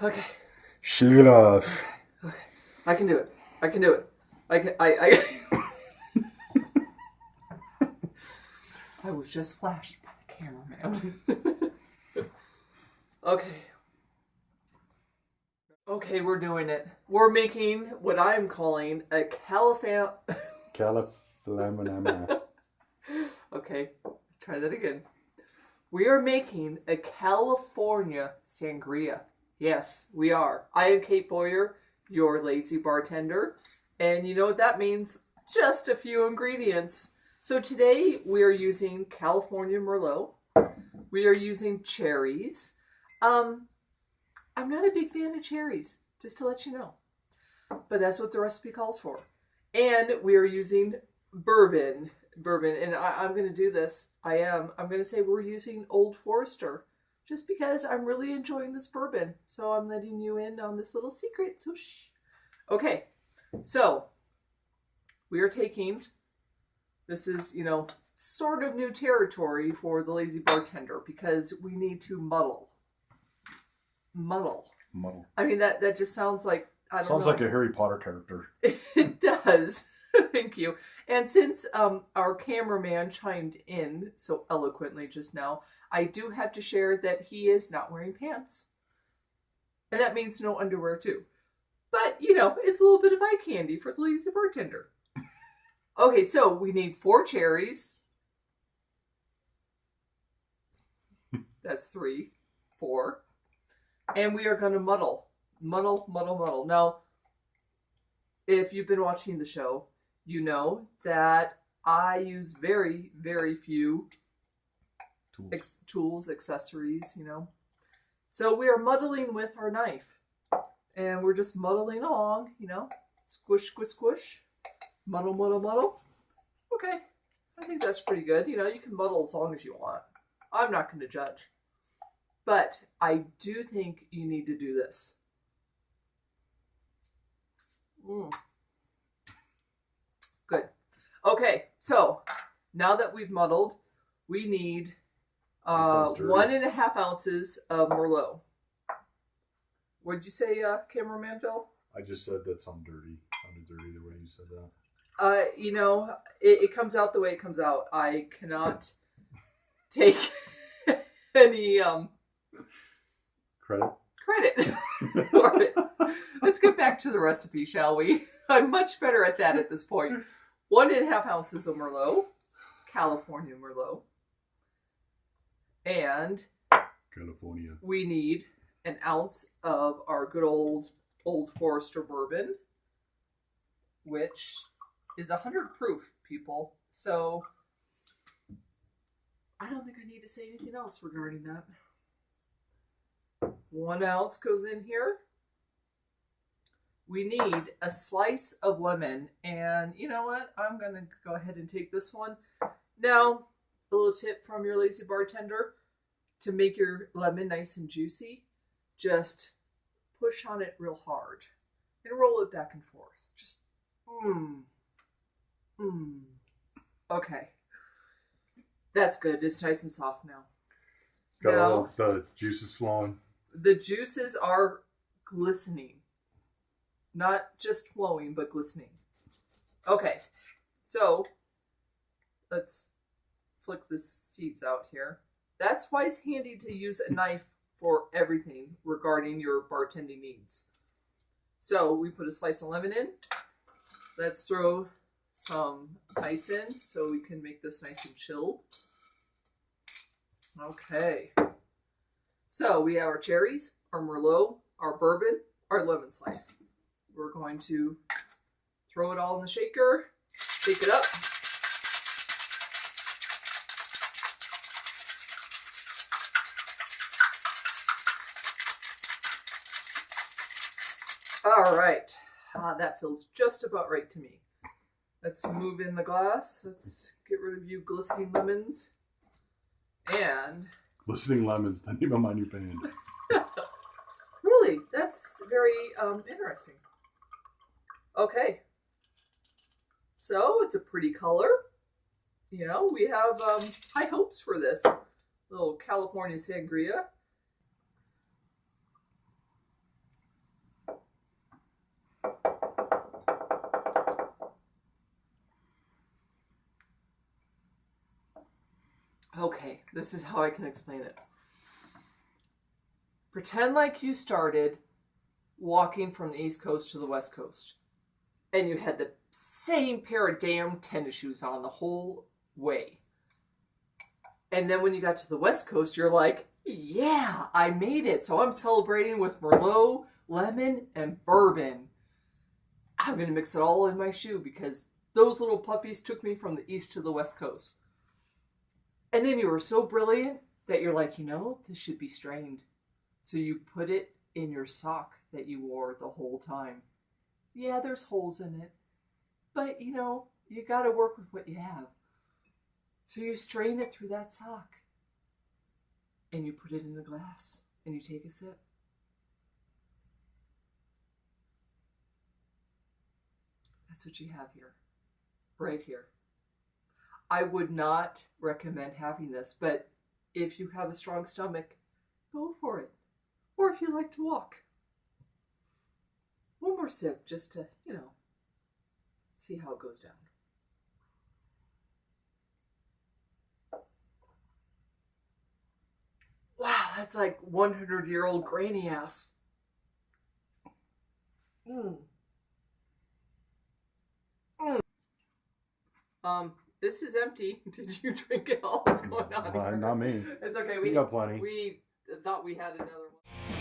Okay. Shake it off. Okay. I can do it. I can do it. I I was just flashed by the cameraman. Okay. Okay, we're doing it. We're making what I'm calling a California. Okay, let's try that again. We are making a California Sangria. Yes, we are. I am Kate Bowyer, your lazy bartender. And you know what that means? Just a few ingredients. So today we are using California Merlot. We are using cherries. I'm not a big fan of cherries, just to let you know. But that's what the recipe calls for. And we are using bourbon. And I'm going to do this. I'm going to say we're using Old Forester just because I'm really enjoying this bourbon. So I'm letting you in on this little secret. So shh. Okay. So we are taking, this is, sort of new territory for the Lazy Bartender because we need to muddle. Muddle. I mean, that just sounds like, I don't know. Sounds like a Harry Potter character. It does. Thank you. And since our cameraman chimed in so eloquently just now, I do have to share that he is not wearing pants. And that means no underwear too. But, it's a little bit of eye candy for the Lazy Bartender. Okay, so we need 4 cherries. That's 3, 4. And we are going to muddle. Muddle. Now, if you've been watching the show, you know that I use very, very few tools, accessories, So we are muddling with our knife. And we're just muddling along, Squish, squish, squish. Muddle. Okay. I think that's pretty good. You can muddle as long as you want. I'm not going to judge. But I do think you need to do this. Good. Okay, so now that we've muddled, we need 1.5 ounces of Merlot. What did you say, cameraman Phil? I just said that sounded dirty. Sounded dirty the way you said that. It comes out the way it comes out. I cannot take any credit for it. Let's get back to the recipe, shall we? I'm much better at that at this point. 1.5 ounces of Merlot, California Merlot, and California. We need 1 ounce of our good Old Forester bourbon, which is 100 proof, people. So I don't think I need to say anything else regarding that. 1 ounce goes in here. We need a slice of lemon, and you know what? I'm going to go ahead and take this one. Now, a little tip from your Lazy Bartender. To make your lemon nice and juicy, just push on it real hard and roll it back and forth. Just, Okay. That's good. It's nice and soft now. Got all the juices flowing. The juices are glistening. Not just flowing, but glistening. Okay, so let's flick the seeds out here. That's why it's handy to use a knife for everything regarding your bartending needs. So we put a slice of lemon in. Let's throw some ice in so we can make this nice and chilled. Okay. So we have our cherries, our Merlot, our bourbon, our lemon slice. We're going to throw it all in the shaker, shake it up. All right. That feels just about right to me. Let's move in the glass. Let's get rid of you glistening lemons. And... Glistening lemons, the name of my new band. Really? That's very interesting. Okay. So, it's a pretty color. We have high hopes for this little California Sangria. Okay, this is how I can explain it. Pretend like you started walking from the East Coast to the West Coast. And you had the same pair of damn tennis shoes on the whole way. And then when you got to the West Coast, you're like, yeah, I made it. So I'm celebrating with Merlot, lemon, and bourbon. I'm going to mix it all in my shoe because those little puppies took me from the East to the West Coast. And then you were so brilliant that you're like, this should be strained. So you put it in your sock that you wore the whole time. Yeah, there's holes in it. But, you got to work with what you have. So you strain it through that sock. And you put it in a glass. And you take a sip. That's what you have here. Right here. I would not recommend having this, but if you have a strong stomach, go for it. Or if you like to walk. One more sip just to, see how it goes down. Wow, that's like 100-year-old granny ass. This is empty. Did you drink it all? What's going on? Not me. It's okay. We got plenty. We thought we had another one.